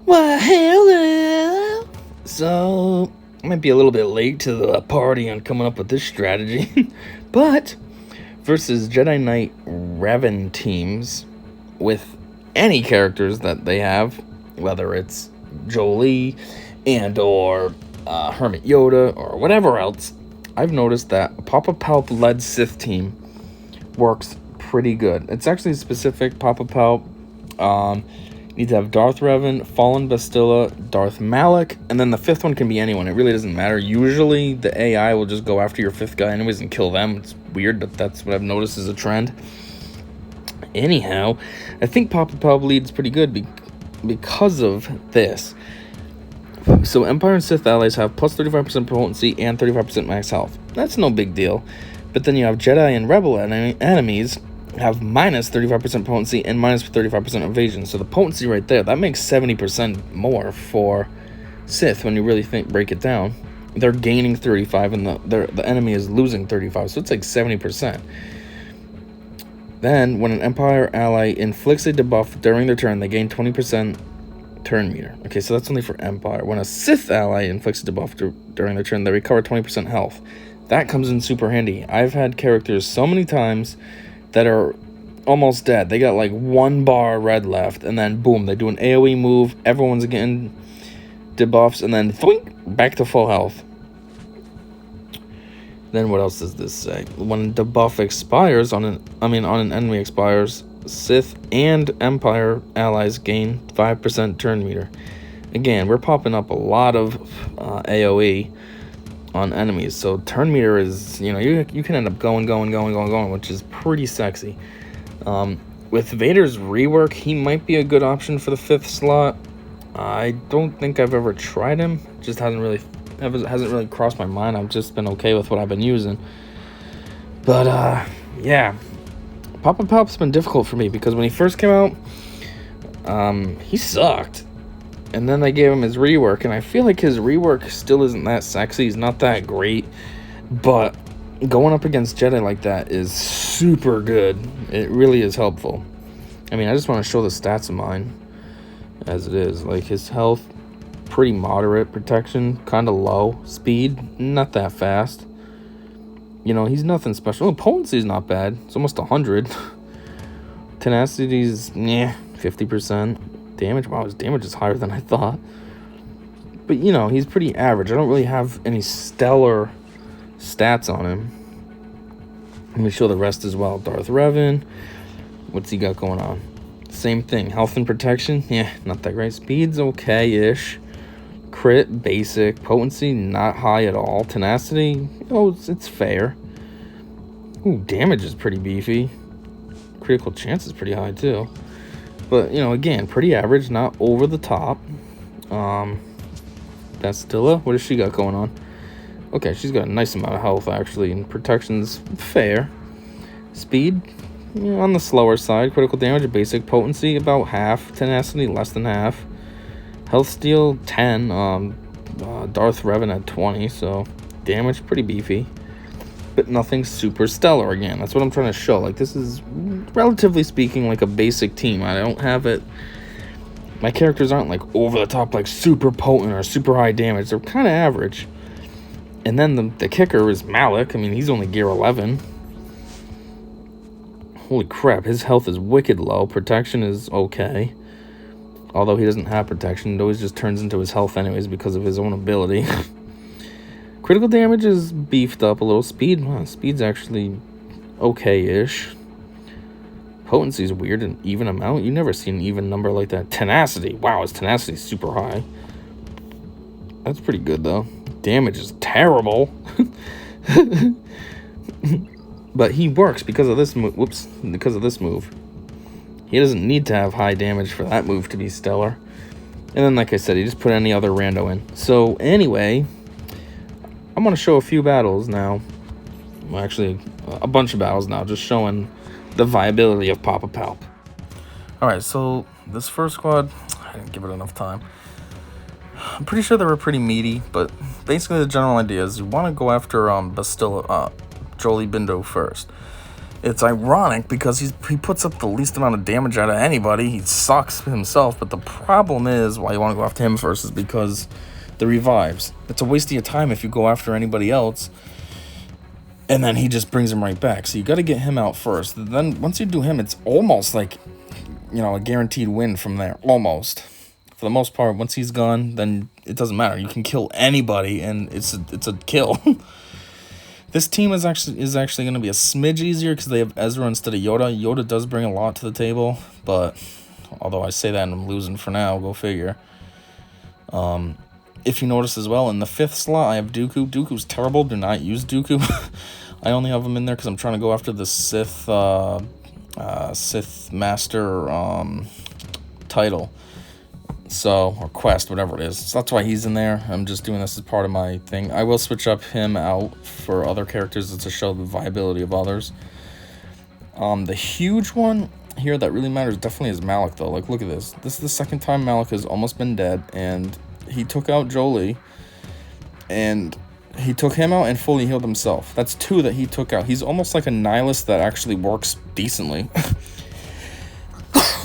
Well, hello. So, I might be a little bit late to the party on coming up with this strategy, but versus Jedi Knight Revan teams with any characters that they have, whether it's Jolie and or Hermit Yoda or whatever else, I've noticed that a Papa Palp led Sith team works pretty good. It's actually specific Papa Palp. You need to have Darth Revan, Fallen Bastilla, Darth Malak, and then the fifth one can be anyone. It really doesn't matter. Usually the AI will just go after your fifth guy anyways and kill them. It's weird, but that's what I've noticed is a trend. Anyhow, I think Papa Palp leads pretty good because of this. So Empire and Sith allies have plus 35% potency and 35% max health. That's no big deal. But then you have Jedi and Rebel enemies have minus 35% potency and minus 35% evasion. So the potency right there, that makes 70% more for Sith when you really break it down. They're gaining 35 and the enemy is losing 35. So it's like 70%. Then when an Empire ally inflicts a debuff during their turn, they gain 20% turn meter. Okay, so that's only for Empire. When a Sith ally inflicts a debuff during their turn, they recover 20% health. That comes in super handy. I've had characters so many times that are almost dead. They got like 1 bar red left, and then boom, they do an AoE move. Everyone's getting debuffs, and then thwink, back to full health. Then what else does this say? When debuff expires on an enemy expires, Sith and Empire allies gain 5% turn meter. Again, we're popping up a lot of AoE on enemies, so turn meter is, you can end up going, which is pretty sexy. With Vader's rework, he might be a good option for the 5th slot. I don't think I've ever tried him. Just hasn't really crossed my mind. I've just been okay with what I've been using. But yeah, Papa Palp's been difficult for me because when he first came out, he sucked. And then they gave him his rework, and I feel like his rework still isn't that sexy. He's not that great, but going up against Jedi like that is super good. It really is helpful. I mean, I just want to show the stats of mine as it is. Like, his health, pretty moderate. Protection, kind of low. Speed, not that fast. He's nothing special. Oh, potency's not bad. It's almost 100. Tenacity's, 50%. Damage, wow, his damage is higher than I thought. But, he's pretty average. I don't really have any stellar stats on him. Let me show the rest as well. Darth Revan, what's he got going on? Same thing. Health and protection, not that great. Speed's okay-ish. Crit, basic. Potency, not high at all. Tenacity, it's fair. Ooh, damage is pretty beefy. Critical chance is pretty high, too. But, again, pretty average, not over the top. Bastilla, what does she got going on? Okay, she's got a nice amount of health, actually, and protection's fair. Speed, on the slower side. Critical damage, basic. Potency, about half. Tenacity, less than half. Health steal, 10. Darth Revan at 20, so damage, pretty beefy. But nothing super stellar. Again, that's what I'm trying to show. Like, this is, relatively speaking, like a basic team. I don't have it, my characters aren't like over the top, like super potent or super high damage. They're kind of average. And then the kicker is Malak. I mean, he's only gear 11. Holy crap, his health is wicked low. Protection is okay, although he doesn't have protection. It always just turns into his health anyways because of his own ability. Critical damage is beefed up a little. Speed's actually okay-ish. Potency is weird, an even amount. You never see an even number like that. Tenacity. Wow, his tenacity is super high. That's pretty good, though. Damage is terrible. But he works because of this move. Whoops. Because of this move. He doesn't need to have high damage for that move to be stellar. And then, like I said, he just put any other rando in. So, anyway, I'm going to show a few battles now. Well, actually, a bunch of battles now, just showing the viability of Papa Palp. Alright, so this first squad, I didn't give it enough time. I'm pretty sure they were pretty meaty, but basically the general idea is you want to go after Bastilla, Jolie Bindo first. It's ironic because he puts up the least amount of damage out of anybody. He sucks himself, but the problem is why you want to go after him first is because the revives. It's a waste of your time if you go after anybody else, and then he just brings him right back. So you got to get him out first. Then once you do him, it's almost like, a guaranteed win from there. Almost. For the most part, once he's gone, then it doesn't matter. You can kill anybody, and it's a kill. This team is actually going to be a smidge easier because they have Ezra instead of Yoda. Yoda does bring a lot to the table, but although I say that and I'm losing for now, go figure. If you notice as well, in the 5th slot, I have Dooku. Dooku's terrible. Do not use Dooku. I only have him in there because I'm trying to go after the Sith Master title. So, or quest, whatever it is. So that's why he's in there. I'm just doing this as part of my thing. I will switch up him out for other characters to show the viability of others. The huge one here that really matters definitely is Malak, though. Like, look at this. This is the second time Malak has almost been dead, and he took out Jolie, and he took him out and fully healed himself. That's 2 that he took out. He's almost like a nihilist that actually works decently.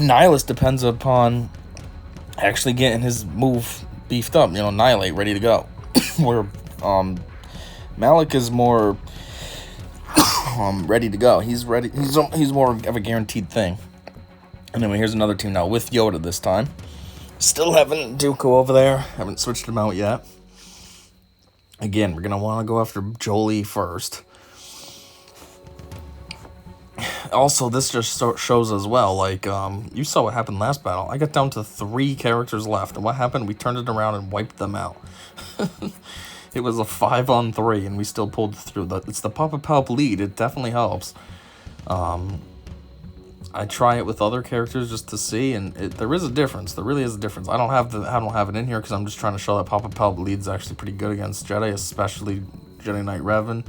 Nihilist depends upon actually getting his move beefed up, annihilate, ready to go. Where Malak is more ready to go. He's ready. He's more of a guaranteed thing. Anyway, here's another team now with Yoda this time. Still having Dooku over there. Haven't switched him out yet. Again, we're gonna want to go after Jolie first. Also, this just shows as well, like, you saw what happened last battle. I got down to 3 characters left, and what happened? We turned it around and wiped them out. It was a 5-on-3, and we still pulled through. It's the Papa Palp lead. It definitely helps. I try it with other characters just to see, and there is a difference. There really is a difference. I don't have it in here because I'm just trying to show that Papa Palp lead's actually pretty good against Jedi, especially Jedi Knight Revan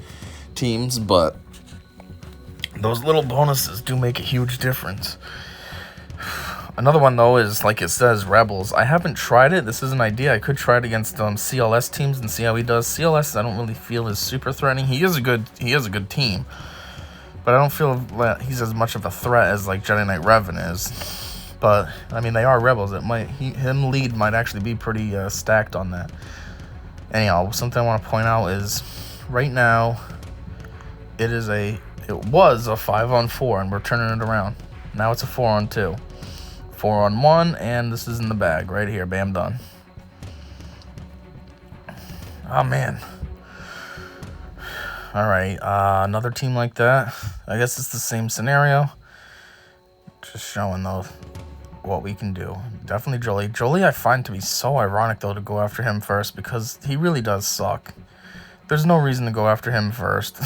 teams, but those little bonuses do make a huge difference. Another one, though, is, like it says, Rebels. I haven't tried it. This is an idea. I could try it against CLS teams and see how he does. CLS, I don't really feel is super threatening. He is a good team, but I don't feel that he's as much of a threat as, like, Jedi Knight Revan is. But, I mean, they are Rebels. Him lead might actually be pretty stacked on that. Anyhow, something I want to point out is, right now, it was a 5-on-4, and we're turning it around. Now it's a 4-on-2. 4-on-1, and this is in the bag right here. Bam, done. Oh, man. All right, another team like that. I guess it's the same scenario. Just showing, though, what we can do. Definitely Jolie. Jolie I find to be so ironic, though, to go after him first, because he really does suck. There's no reason to go after him first.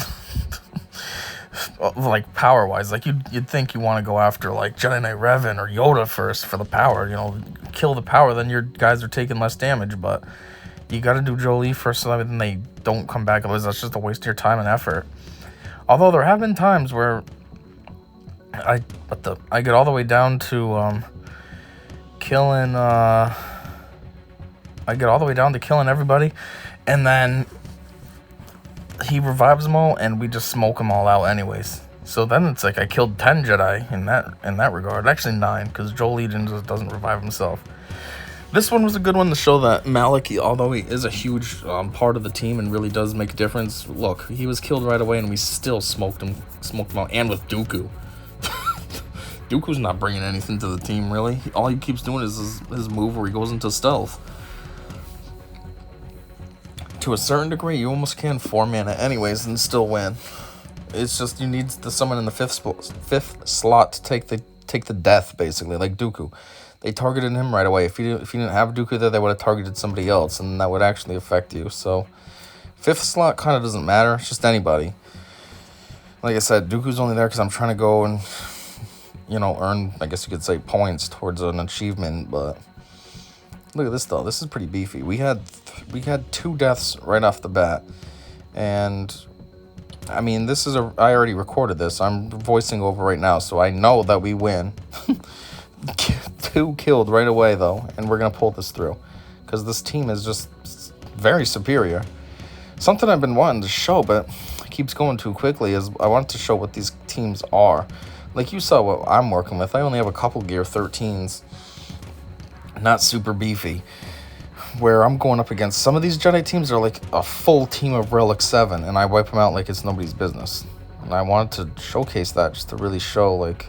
Like, power-wise, like, you'd think you want to go after, like, Jedi Knight Revan or Yoda first for the power, kill the power, then your guys are taking less damage, but you gotta do Jolie first so that then they don't come back, otherwise that's just a waste of your time and effort. Although there have been times where I get all the way down to killing everybody, and then he revives them all, and we just smoke them all out anyways. So then it's like I killed 10 Jedi in that regard. Actually 9, because Jolie just doesn't revive himself. This one was a good one to show that Malak, although he is a huge part of the team and really does make a difference. Look, he was killed right away, and we still smoked him out, and with Dooku. Dooku's not bringing anything to the team, really. All he keeps doing is his move where he goes into stealth. To a certain degree, you almost can 4-man it anyways and still win. It's just you need someone in the 5th slot to take the death, basically, like Dooku. They targeted him right away. If you didn't have Dooku there, they would have targeted somebody else, and that would actually affect you. So 5th slot kind of doesn't matter. It's just anybody. Like I said, Dooku's only there because I'm trying to go and, earn, I guess you could say, points towards an achievement, but look at this, though. This is pretty beefy. We had 2 deaths right off the bat, and I mean, I already recorded this. I'm voicing over right now, so I know that we win. 2 killed right away, though, and we're gonna pull this through because this team is just very superior. Something I've been wanting to show, but I keeps going too quickly is I want to show what these teams are. Like you saw what I'm working with. I only have a couple Gear 13s. Not super beefy. Where I'm going up against some of these Jedi teams are like a full team of Relic 7, and I wipe them out like it's nobody's business. And I wanted to showcase that just to really show, like,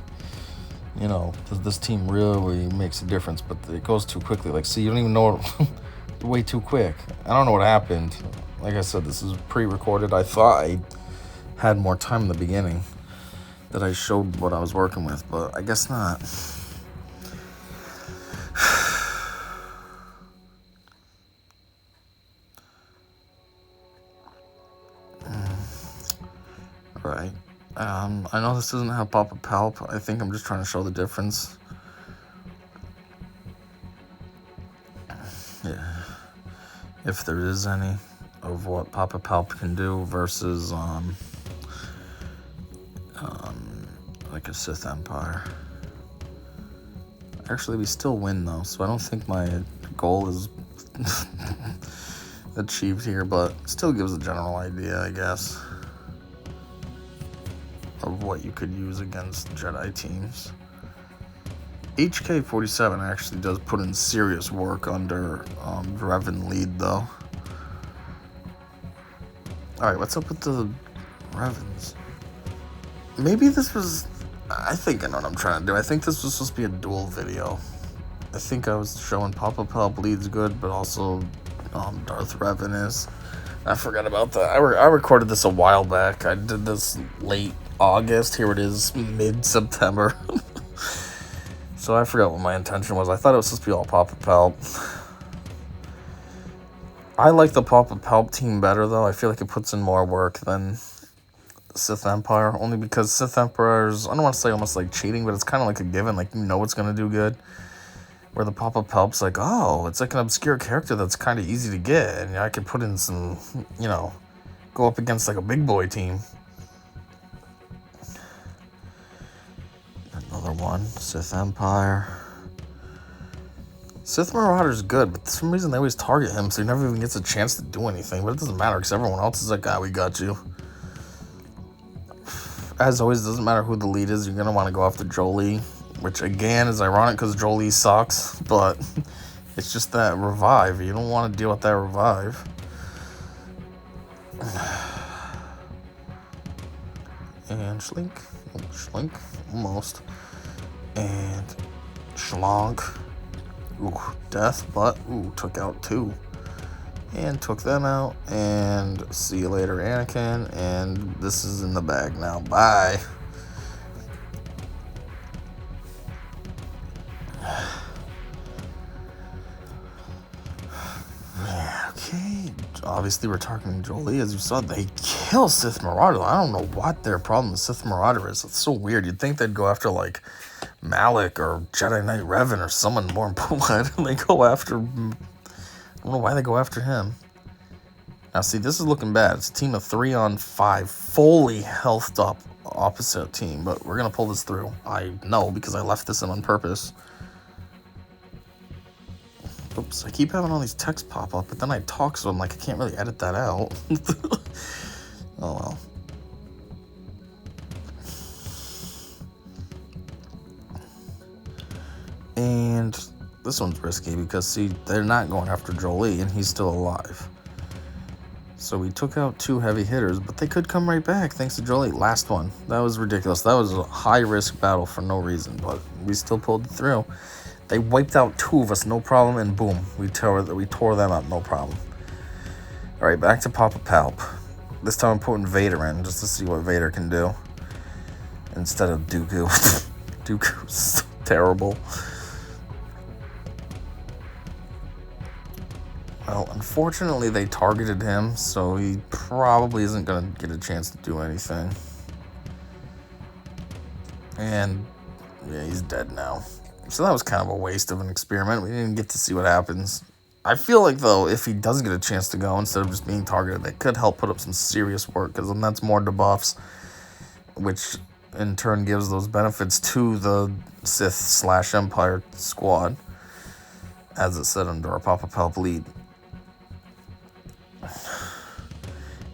you know, this team really makes a difference, but it goes too quickly. Like, see, you don't even know it way too quick. I don't know what happened. Like I said, this is pre-recorded. I thought I had more time in the beginning that I showed what I was working with, but I guess not. Right. I know this doesn't have Papa Palp. I think I'm just trying to show the difference. Yeah. If there is any of what Papa Palp can do versus like a Sith Empire. Actually, we still win though, so I don't think my goal is achieved here, but still gives a general idea, I guess, of what you could use against Jedi teams. HK-47 actually does put in serious work under Revan lead, though. Alright, what's up with the Revans? Maybe this was... I think I know what I'm trying to do. I think this was supposed to be a dual video. I think I was showing Papa Palp leads good, but also Darth Revan is. I forgot about that. I recorded this a while back. I did this late August. Here it is, mid-September. So I forgot what my intention was. I thought it was supposed to be all Papa Palp. I like the Papa Palp team better, though. I feel like it puts in more work than Sith Empire, only because Sith Emperor's, I don't want to say almost like cheating, but it's kind of like a given, like, you know it's going to do good. Where the Papa Palp's like, oh, it's like an obscure character that's kind of easy to get, and I could put in some, you know, go up against like a big boy team. Another one, Sith Empire. Sith Marauder's good, but for some reason they always target him, so he never even gets a chance to do anything, but it doesn't matter, because everyone else is like, ah, we got you. As always, it doesn't matter who the lead is, you're going to want to go after Jolie, which again is ironic because Jolie sucks, but it's just that revive. You don't want to deal with that revive. And Schlink, almost. And Schlonk. Ooh, death, but took out 2. And took them out, and see you later, Anakin, and this is in the bag now. Bye. Okay, obviously we're talking Jolie. As you saw, they kill Sith Marauder. I don't know what their problem with Sith Marauder is. It's so weird. You'd think they'd go after, like, Malik or Jedi Knight Revan or someone more important. Why do they go after... I don't know why they go after him. Now, see, this is looking bad. It's a team of 3 on 5, fully healthed up opposite team, but we're going to pull this through. I know, because I left this in on purpose. Oops, I keep having all these texts pop up, but then I talk, so I'm like, I can't really edit that out. Oh, well. And this one's risky because, see, they're not going after Jolie, and he's still alive. So we took out 2 heavy hitters, but they could come right back thanks to Jolie. Last one. That was ridiculous. That was a high-risk battle for no reason, but we still pulled it through. They wiped out 2 of us, no problem, and boom, we tore them up, no problem. All right, back to Papa Palp. This time I'm putting Vader in just to see what Vader can do instead of Dooku. Dooku's terrible. Well, unfortunately, they targeted him, so he probably isn't going to get a chance to do anything. And, yeah, he's dead now. So that was kind of a waste of an experiment. We didn't get to see what happens. I feel like, though, if he does get a chance to go, instead of just being targeted, that could help put up some serious work, because then that's more debuffs, which in turn gives those benefits to the Sith/Empire squad, as it said under our Papa Palp lead.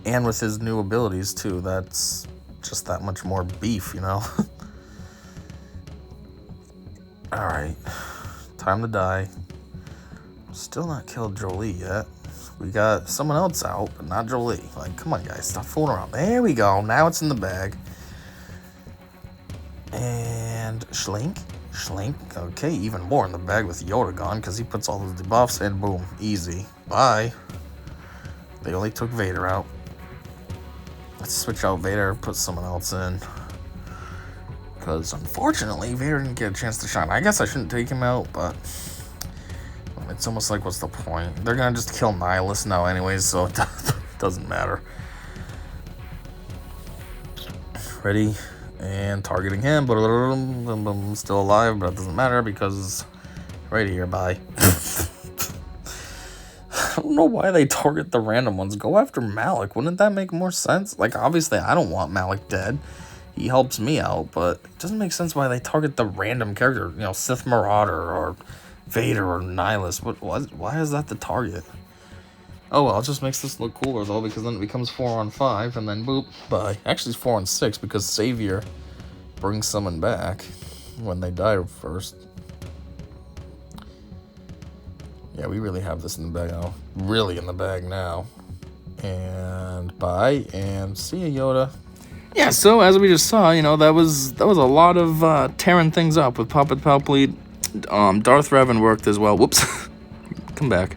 And with his new abilities, too, that's just that much more beef, you know? Alright. Time to die. Still not killed Jolie yet. We got someone else out, but not Jolie. Like, come on, guys. Stop fooling around. There we go. Now it's in the bag. And Schlink. Okay, even more in the bag with Yoda gone, because he puts all those debuffs, and boom. Easy. Bye. They only took Vader out. Let's switch out Vader, put someone else in. Because, unfortunately, Vader didn't get a chance to shine. I guess I shouldn't take him out, but it's almost like, what's the point? They're going to just kill Nihilus now anyways, so it doesn't matter. Ready? And targeting him, but I'm still alive, but it doesn't matter because right here, bye. I don't know why they target the random ones. Go after Malik. Wouldn't that make more sense? Like, obviously, I don't want Malik dead. He helps me out, but it doesn't make sense why they target the random character. You know, Sith Marauder or Vader or Nihilus. Why is that the target? Oh, well, it just makes this look cooler, though, because then it becomes 4-on-5, and then boop, bye. Actually, it's 4-on-6, because Savior brings someone back when they die first. Yeah, we really have this in the bag now. Really in the bag now. And bye, and see ya, Yoda. Yeah, so as we just saw, you know, that was a lot of tearing things up with Papa Palp lead. Darth Revan worked as well. Whoops. Come back.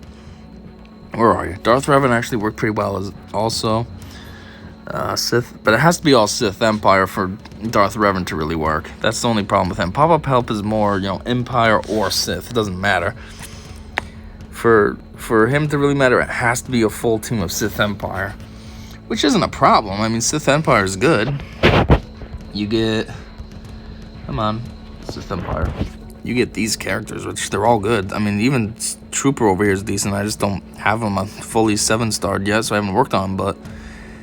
Where are you? Darth Revan actually worked pretty well as also Sith, but it has to be all Sith Empire for Darth Revan to really work. That's the only problem with him. Papa Palp is more, you know, Empire or Sith. It doesn't matter. For him to really matter, it has to be a full team of Sith Empire, which isn't a problem. I mean, Sith Empire is good. You get, come on, Sith Empire. You get these characters, which they're all good. I mean, even Trooper over here is decent. I just don't have them fully 7-starred yet, so I haven't worked on them, but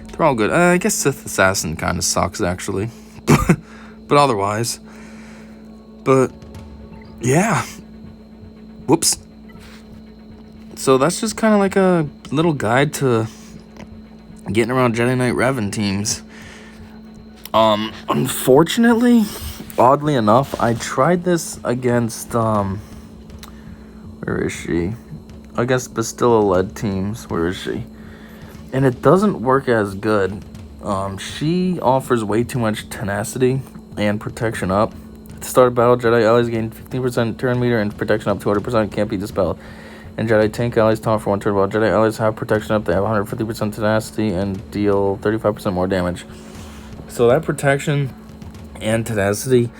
they're all good. I guess Sith Assassin kind of sucks, actually. But otherwise. But, yeah. Whoops. So that's just kind of like a little guide to getting around Jedi Knight Revan teams. Unfortunately, oddly enough, I tried this against, where is she? Against Bastilla-led teams. Where is she? And it doesn't work as good. She offers way too much tenacity and protection up. At the start of battle, Jedi allies gain 15% turn meter and protection up 200% can't be dispelled. And Jedi tank allies taunt for 1 turn. While Jedi allies have protection up, they have 150% tenacity and deal 35% more damage. So that protection and tenacity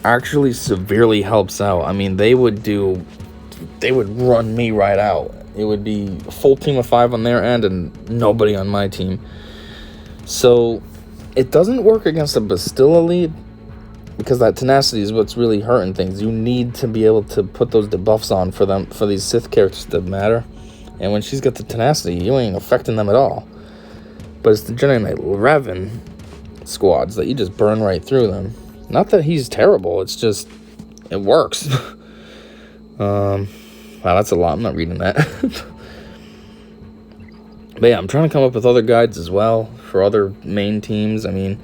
actually severely helps out. I mean, they would run me right out. It would be a full team of 5 on their end and nobody on my team. So it doesn't work against a Bastilla lead because that tenacity is what's really hurting things. You need to be able to put those debuffs on for these Sith characters to matter. And when she's got the tenacity, you ain't affecting them at all. But it's the Jedi Knight Revan squads that you just burn right through them. Not that he's terrible, it's just, it works. Wow, that's a lot. I'm not reading that. But yeah, I'm trying to come up with other guides as well for other main teams. I mean,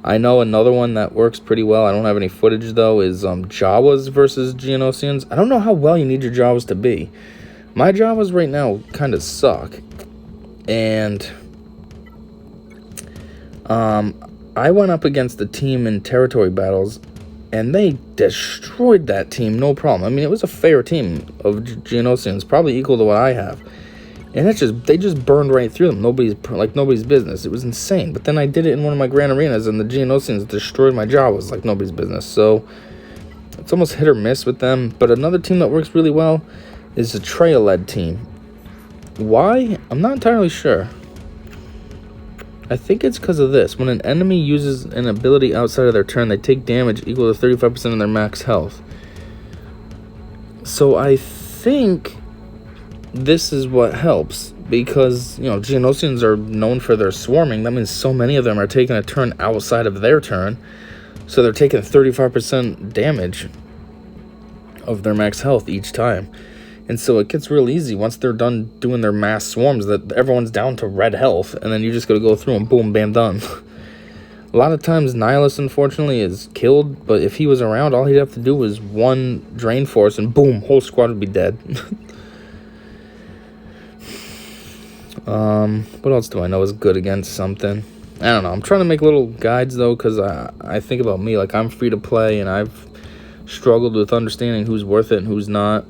I know another one that works pretty well. I don't have any footage, though, is Jawas versus Geonosians. I don't know how well you need your Jawas to be. My Jawas right now kind of suck. And I went up against a team in territory battles, and they destroyed that team, no problem. I mean, it was a fair team of Geonosians, probably equal to what I have. And they just burned right through them. Nobody's business. It was insane. But then I did it in one of my grand arenas, and the Geonosians destroyed my Jawas like nobody's business. So it's almost hit or miss with them. But another team that works really well is a Traya-led team. Why? I'm not entirely sure. I think it's because of this. When an enemy uses an ability outside of their turn, they take damage equal to 35% of their max health. So I think this is what helps, because, you know, Geonosians are known for their swarming. That means so many of them are taking a turn outside of their turn, so they're taking 35% damage of their max health each time. And so it gets real easy once they're done doing their mass swarms that everyone's down to red health, and then you just gotta go through and boom, bam, done. A lot of times Nihilus, unfortunately, is killed, but if he was around, all he'd have to do was one Drain Force, and boom, whole squad would be dead. What else do I know is good against something? I don't know. I'm trying to make little guides, though, because I think about me. Like, I'm free to play, and I've struggled with understanding who's worth it and who's not.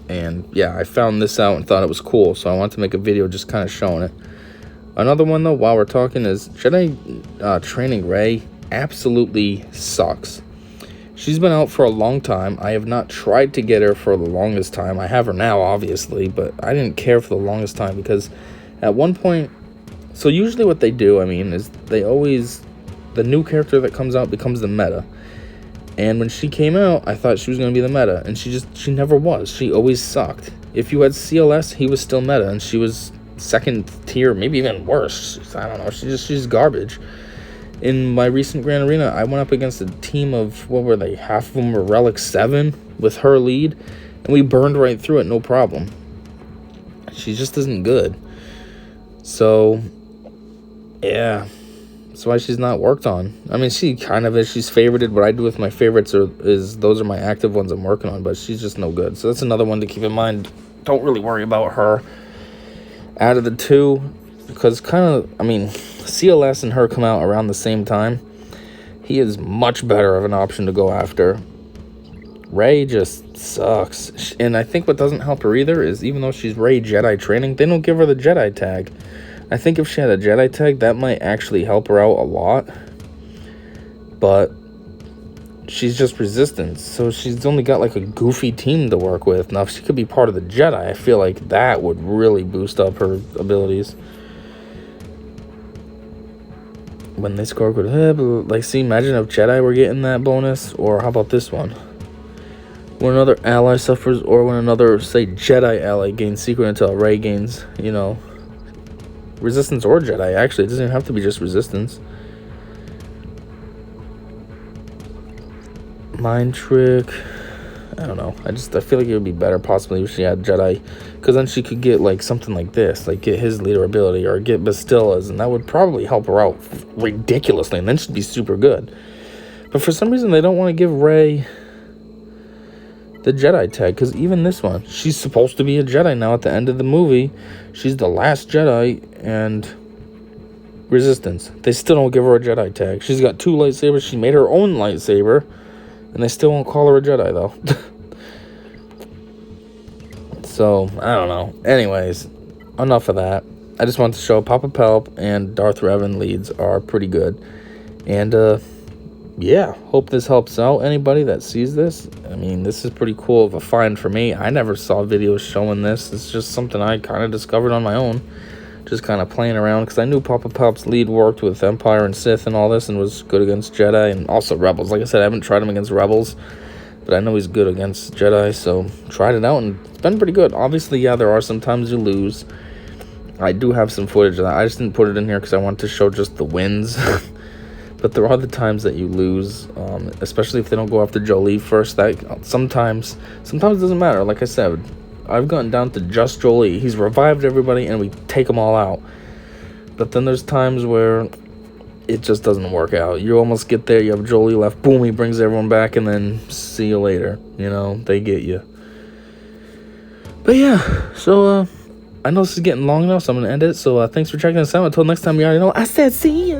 And, yeah, I found this out and thought it was cool, so I wanted to make a video just kind of showing it. Another one, though, while we're talking, is Jedi training Rey absolutely sucks. She's been out for a long time. I have not tried to get her for the longest time. I have her now, obviously, but I didn't care for the longest time because at one point... So usually what they do, I mean, is they always... The new character that comes out becomes the meta. And when she came out, I thought she was going to be the meta, and she never was. She always sucked. If you had CLS, he was still meta, and she was... second tier, maybe even worse. I don't know. She's garbage. In my recent Grand Arena, I went up against a team of, what were they? Half of them were Relic 7 with her lead, and we burned right through it, no problem. She just isn't good. So, yeah. That's why she's not worked on. I mean, she kind of is. She's favorited. What I do with my favorites is those are my active ones I'm working on, but she's just no good. So that's another one to keep in mind. Don't really worry about her. Out of the two, because kind of, I mean, CLS and her come out around the same time. He is much better of an option to go after. Rey just sucks. And I think what doesn't help her either is even though she's Rey Jedi training, they don't give her the Jedi tag. I think if she had a Jedi tag, that might actually help her out a lot. But she's just resistance, so she's only got like a goofy team to work with. Now if she could be part of the Jedi, I feel like that would really boost up her abilities. When they score good, like, see, imagine if Jedi were getting that bonus. Or how about this one, when another ally suffers, or when another, say, Jedi ally gains secret intel, Rey gains, you know, resistance or Jedi. Actually, it doesn't have to be just resistance. Mind trick, I don't know. I feel like it would be better possibly if she had Jedi, because then she could get like something like this, like get his leader ability or get Bastilla's, and that would probably help her out ridiculously, and then she'd be super good. But for some reason they don't want to give Rey the Jedi tag, because even this one, she's supposed to be a Jedi now at the end of the movie. She's the last Jedi and resistance. They still don't give her a Jedi tag. She's got 2 lightsabers. She made her own lightsaber. And they still won't call her a Jedi, though. So, I don't know. Anyways, enough of that. I just wanted to show Papa Palp and Darth Revan leads are pretty good. And, yeah, hope this helps out anybody that sees this. I mean, this is pretty cool of a find for me. I never saw videos showing this. It's just something I kind of discovered on my own. Just kind of playing around, because I knew Papa Palp's lead worked with Empire and Sith and all this, and was good against Jedi and also Rebels. Like I said, I haven't tried him against Rebels, but I know he's good against Jedi, so tried it out, and it's been pretty good. Obviously, yeah, there are some times you lose. I do have some footage of that. I just didn't put it in here because I wanted to show just the wins. But there are the times that you lose, especially if they don't go after Jolie first. That sometimes it doesn't matter. Like I said, I've gotten down to just Jolie. He's revived everybody, and we take them all out. But then there's times where it just doesn't work out. You almost get there, you have Jolie left, boom, he brings everyone back, and then see you later. You know, they get you. But yeah, so I know this is getting long enough, so I'm going to end it. So thanks for checking us out. Until next time, you already know, I said see ya.